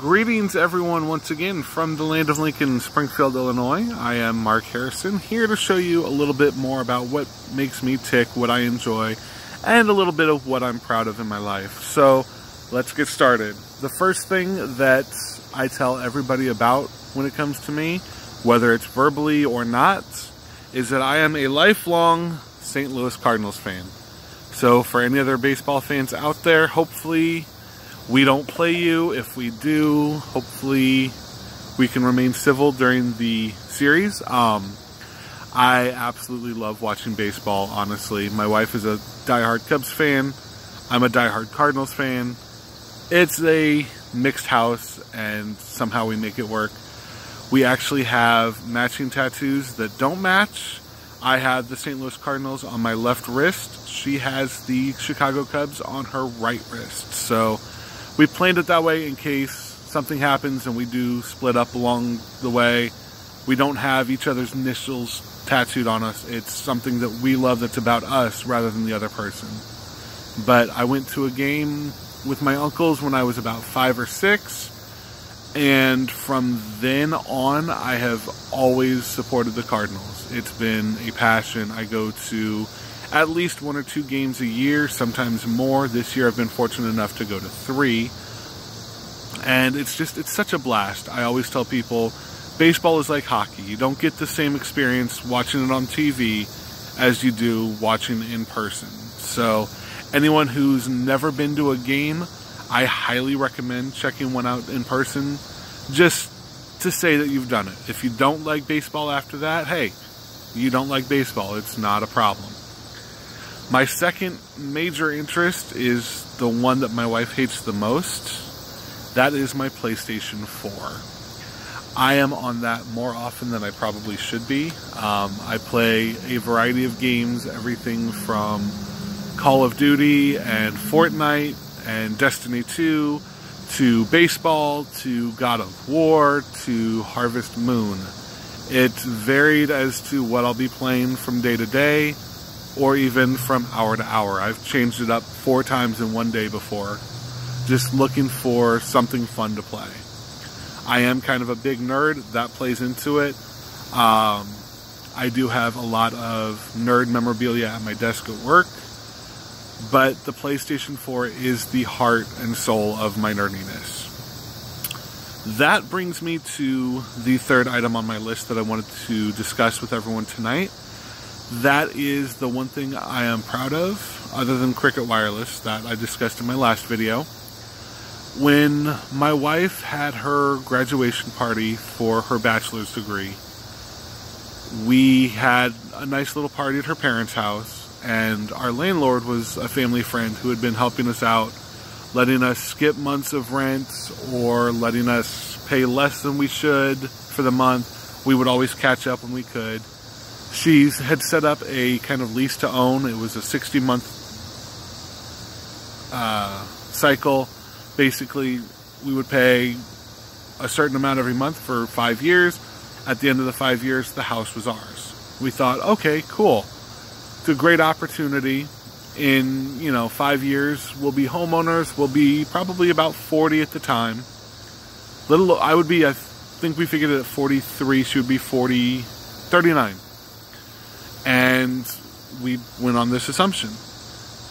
Greetings everyone once again from the land of Lincoln, Springfield, Illinois. I am Mark Harrison, here to show you a little bit more about what makes me tick, what I enjoy, and a little bit of what I'm proud of in my life. So let's get started. The first thing that I tell everybody about when it comes to me, whether it's verbally or not, is that I am a lifelong St. Louis Cardinals fan. So for any other baseball fans out there, hopefully we don't play you. If we do, hopefully we can remain civil during the series. I absolutely love watching baseball, honestly. My wife is a diehard Cubs fan. I'm a diehard Cardinals fan. It's a mixed house, and somehow we make it work. We actually have matching tattoos that don't match. I have the St. Louis Cardinals on my left wrist. She has the Chicago Cubs on her right wrist. So we planned it that way in case something happens and we do split up along the way. We don't have each other's initials tattooed on us. It's something that we love that's about us rather than the other person. But I went to a game with my uncles when I was about 5 or 6. And from then on, I have always supported the Cardinals. It's been a passion. I go to at least 1 or 2 games a year, sometimes more. This year I've been fortunate enough to go to 3. And it's such a blast. I always tell people, baseball is like hockey. You don't get the same experience watching it on TV as you do watching in person. So anyone who's never been to a game, I highly recommend checking one out in person, just to say that you've done it. If you don't like baseball after that, hey, you don't like baseball. It's not a problem. My second major interest is the one that my wife hates the most. That is my PlayStation 4. I am on that more often than I probably should be. I play a variety of games, everything from Call of Duty and Fortnite and Destiny 2 to baseball to God of War to Harvest Moon. It's varied as to what I'll be playing from day to day, or even from hour to hour. I've changed it up 4 times in one day before, just looking for something fun to play. I am kind of a big nerd. That plays into it. I do have a lot of nerd memorabilia at my desk at work, but the PlayStation 4 is the heart and soul of my nerdiness. That brings me to the third item on my list that I wanted to discuss with everyone tonight. That is the one thing I am proud of, other than Cricket Wireless, that I discussed in my last video. When my wife had her graduation party for her bachelor's degree, we had a nice little party at her parents' house, and our landlord was a family friend who had been helping us out, letting us skip months of rent or letting us pay less than we should for the month. We would always catch up when we could. She had set up a kind of lease to own. It was a 60-month cycle. Basically, we would pay a certain amount every month for 5 years. At the end of the 5 years, the house was ours. We thought, okay, cool. It's a great opportunity. In, 5 years, we'll be homeowners. We'll be probably about 40 at the time. I think we figured it at 43. She would be 39. And we went on this assumption.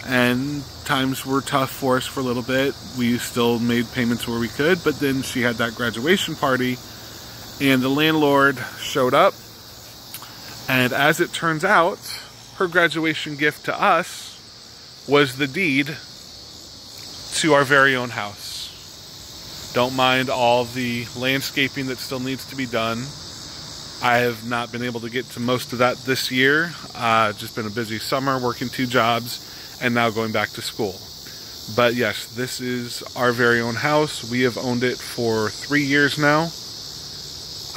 And times were tough for us for a little bit. We still made payments where we could, but then she had that graduation party, and the landlord showed up. And as it turns out, her graduation gift to us was the deed to our very own house. Don't mind all the landscaping that still needs to be done. I have not been able to get to most of that this year. Just been a busy summer, working 2 jobs, and now going back to school. But yes, this is our very own house. We have owned it for 3 years now.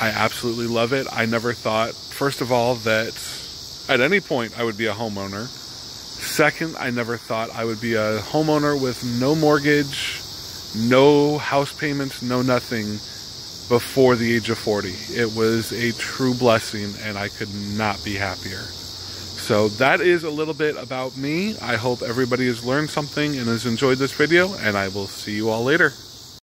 I absolutely love it. I never thought, first of all, that at any point I would be a homeowner. Second, I never thought I would be a homeowner with no mortgage, no house payments, no nothing, before the age of 40. It was a true blessing, and I could not be happier. So that is a little bit about me. I hope everybody has learned something and has enjoyed this video, and I will see you all later.